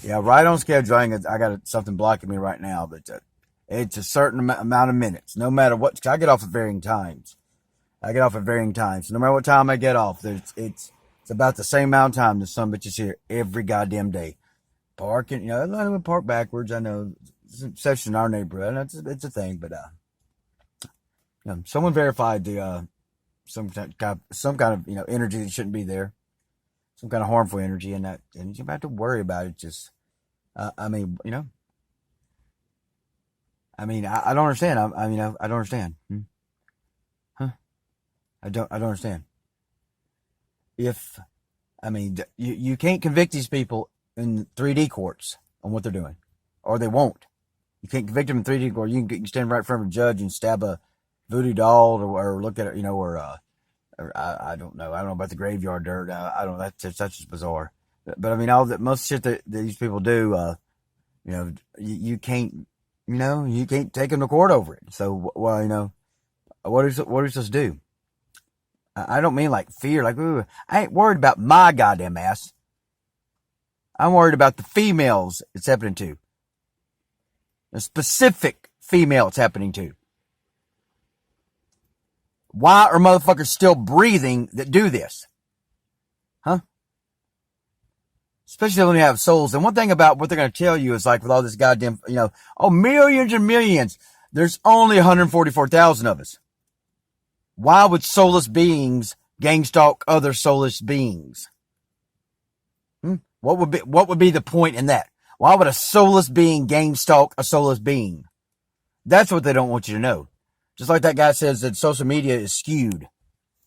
Yeah, right on schedule. I got something blocking me right now, but it's a certain amount of minutes. No matter what, I get off at varying times. I get off at varying times. So no matter what time I get off, it's about the same amount of time the sun bitches here every goddamn day. Parking, a lot of them park backwards. I know, especially in our neighborhood. It's a thing, but someone verified the some kind of energy that shouldn't be there, some kind of harmful energy, and you don't have to worry about it. Just I mean, I don't understand. I don't understand. Huh? I don't understand. If you can't convict these people in 3D courts on what they're doing, or they won't. You can't convict them in 3D court. You can stand right in front of a judge and stab a voodoo doll, or look at it, or I don't know. I don't know about the graveyard dirt. I don't. That's just bizarre. But all that most shit that these people do, you can't, you can't take them to court over it. So, well, what are we supposed to do? I don't mean like fear, like, ooh, I ain't worried about my goddamn ass. I'm worried about the females it's happening to. A specific female it's happening to. Why are motherfuckers still breathing that do this? Huh? Especially when you have souls. And one thing about what they're going to tell you is like with all this goddamn, millions and millions. There's only 144,000 of us. Why would soulless beings gang stalk other soulless beings? What would be the point in that? Why would a soulless being gang stalk a soulless being? That's what they don't want you to know. Just like that guy says that social media is skewed.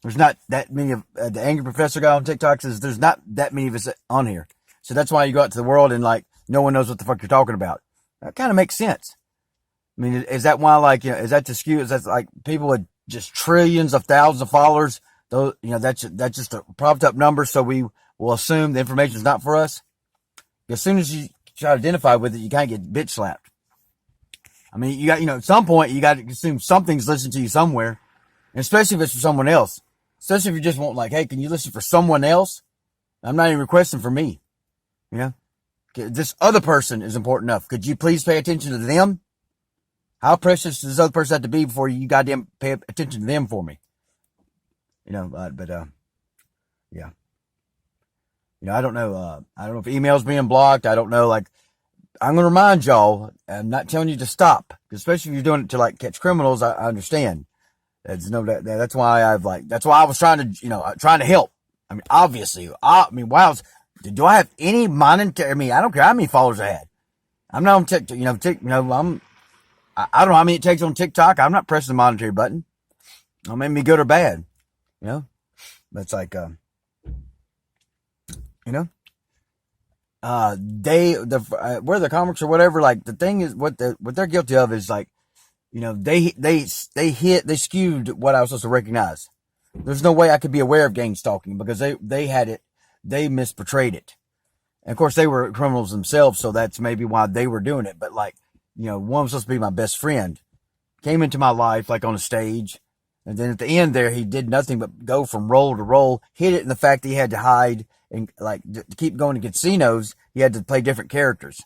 There's not that many of the angry professor guy on TikTok says there's not that many of us on here. So that's why you go out to the world and like no one knows what the fuck you're talking about. That kind of makes sense. Is that why is that the skew? Is that like people with just trillions of thousands of followers? Those, that's just a propped up number. So we will assume the information is not for us. As soon as you try to identify with it, you kind of get bitch slapped. You got, at some point, you got to assume something's listening to you somewhere. And especially if it's for someone else. Especially if you just want hey, can you listen for someone else? I'm not even requesting for me. This other person is important enough. Could you please pay attention to them? How precious does this other person have to be before you goddamn pay attention to them for me? Yeah. I don't know. I don't know if emails being blocked. I don't know. I'm going to remind y'all, I'm not telling you to stop, especially if you're doing it to catch criminals. I understand. That's why that's why I was trying to help. Obviously, wow. Do I have any monetary? I don't care how many followers I had. I'm not on TikTok, I don't know how many it takes on TikTok. I'm not pressing the monetary button. Don't make me good or bad, but it's where the comics or whatever, the thing is what they're guilty of is they skewed what I was supposed to recognize. There's no way I could be aware of gang stalking because they had it, they misportrayed it. And of course they were criminals themselves, so that's maybe why they were doing it. But one was supposed to be my best friend, came into my life on a stage, and then at the end there he did nothing but go from role to role, hid it in the fact that he had to hide. And to keep going to casinos, he had to play different characters.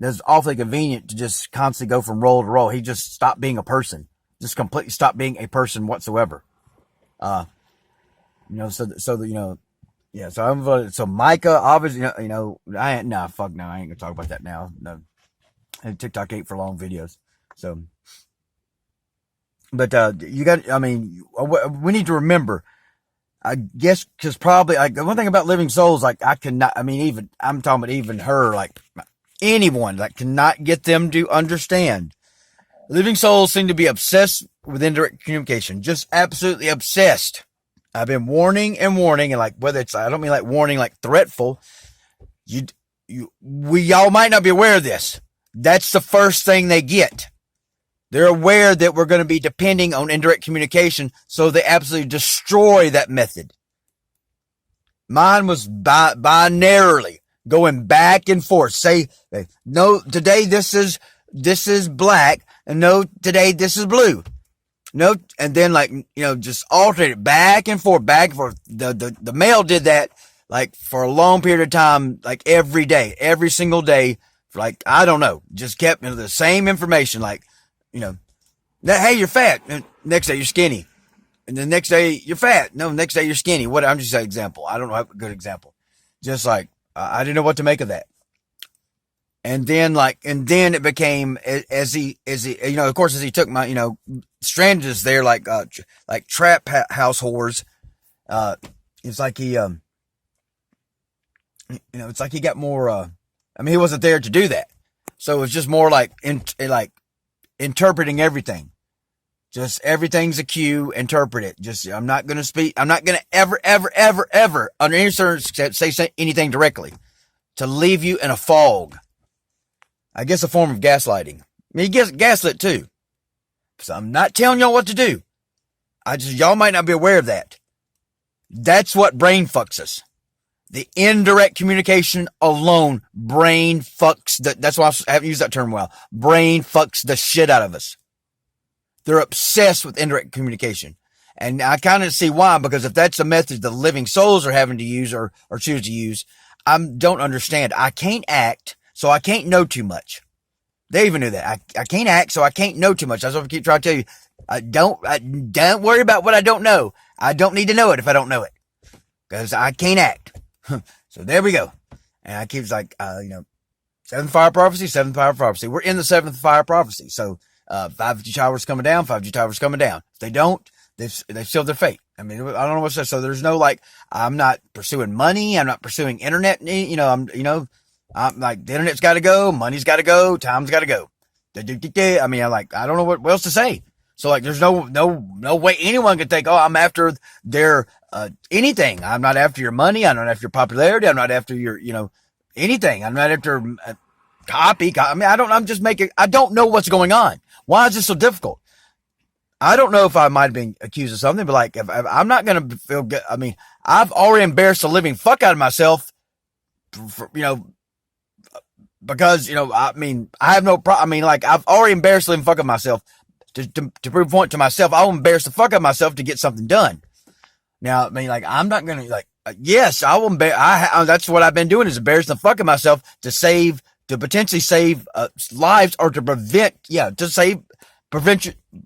It was awfully convenient to just constantly go from role to role. He just stopped being a person, just completely stopped being a person whatsoever. Yeah. So Micah, obviously, fuck no, I ain't gonna talk about that now. No, TikTok ain't for long videos. So, but we need to remember. I guess because probably the one thing about living souls, I cannot. I'm talking about even her, anyone, cannot get them to understand. Living souls seem to be obsessed with indirect communication, just absolutely obsessed. I've been warning and warning, and whether it's I don't mean warning threatful. Y'all might not be aware of this. That's the first thing they get. They're aware that we're going to be depending on indirect communication, so they absolutely destroy that method. Mine was binarily going back and forth. Say, no, today this is black, and no, today this is blue. No, and then just alternate it back and forth, back and forth. The male did that like for a long period of time, like every day, every single day, for like, I don't know, just kept the same information, like, hey, you're fat. And next day you're skinny. And the next day you're fat. No, next day you're skinny. What? I'm just an example. I don't know a good example. Just like, I didn't know what to make of that. And then it became as he, of course, as he took my, stranded us there like trap house whores. It's like he, it's like he got more, he wasn't there to do that. So it was just more like, interpreting everything. Just everything's a cue, interpret it. Just, I'm not going to speak. I'm not going to ever, under any circumstance, say anything directly to leave you in a fog. I guess a form of gaslighting. He gets gaslit too. So I'm not telling y'all what to do. Y'all might not be aware of that. That's what brain fucks us. The indirect communication alone, brain fucks. That's why I haven't used that term well. Brain fucks the shit out of us. They're obsessed with indirect communication. And I kind of see why, because if that's the method the living souls are having to use or choose to use, I don't understand. I can't act, so I can't know too much. They even knew that. I can't act, so I can't know too much. That's what I keep trying to tell you. Don't worry about what I don't know. I don't need to know it if I don't know it. Because I can't act. So there we go. And I keep like, seventh fire prophecy. We're in the seventh fire prophecy. So, 5G towers coming down, 5G towers coming down. If they don't, they've sealed their fate. I don't know what's that. So there's no, like, I'm not pursuing money. I'm not pursuing internet. I'm like, the internet's got to go. Money's got to go. Time's got to go. I don't know what else to say. So like, there's no way anyone could think, oh, I'm after their, anything. I'm not after your money. I'm not after your popularity. I'm not after your, anything. I'm not after copy. I don't know what's going on. Why is this so difficult? I don't know if I might have been accused of something, but like, if I'm not going to feel good. I've already embarrassed the living fuck out of myself, because, I have no problem. I've already embarrassed the living fuck out of myself to prove a point to myself. I will embarrass the fuck out of myself to get something done. Now, I'm not going to yes, I will that's what I've been doing, is embarrassing the fuck out of myself to potentially save lives, or to prevent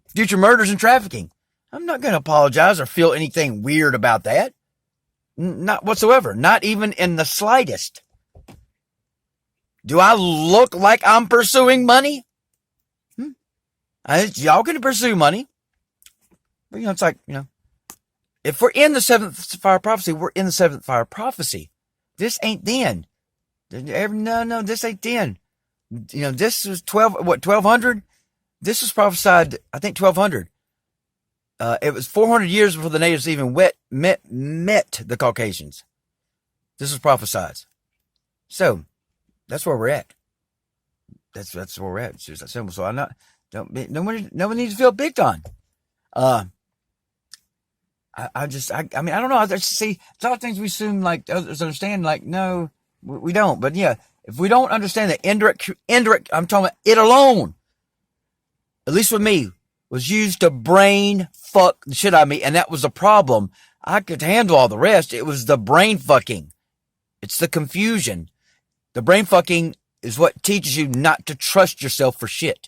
future murders and trafficking. I'm not going to apologize or feel anything weird about that. Not whatsoever. Not even in the slightest. Do I look like I'm pursuing money? Y'all can pursue money. But, it's like, if we're in the seventh fire prophecy, we're in the seventh fire prophecy. This ain't then. No, this ain't then. This was 1200? This was prophesied, I think 1200. It was 400 years before the natives even met the Caucasians. This was prophesied. So, that's where we're at. That's where we're at. It's just that simple. So no one needs to feel picked on. I don't know. I just see a lot of things we assume like others understand. Like, no, we don't. But yeah, if we don't understand that indirect, I'm talking about it alone, at least with me, was used to brain fuck the shit out of me. And that was the problem. I could handle all the rest. It was the brain fucking. It's the confusion. The brain fucking is what teaches you not to trust yourself for shit.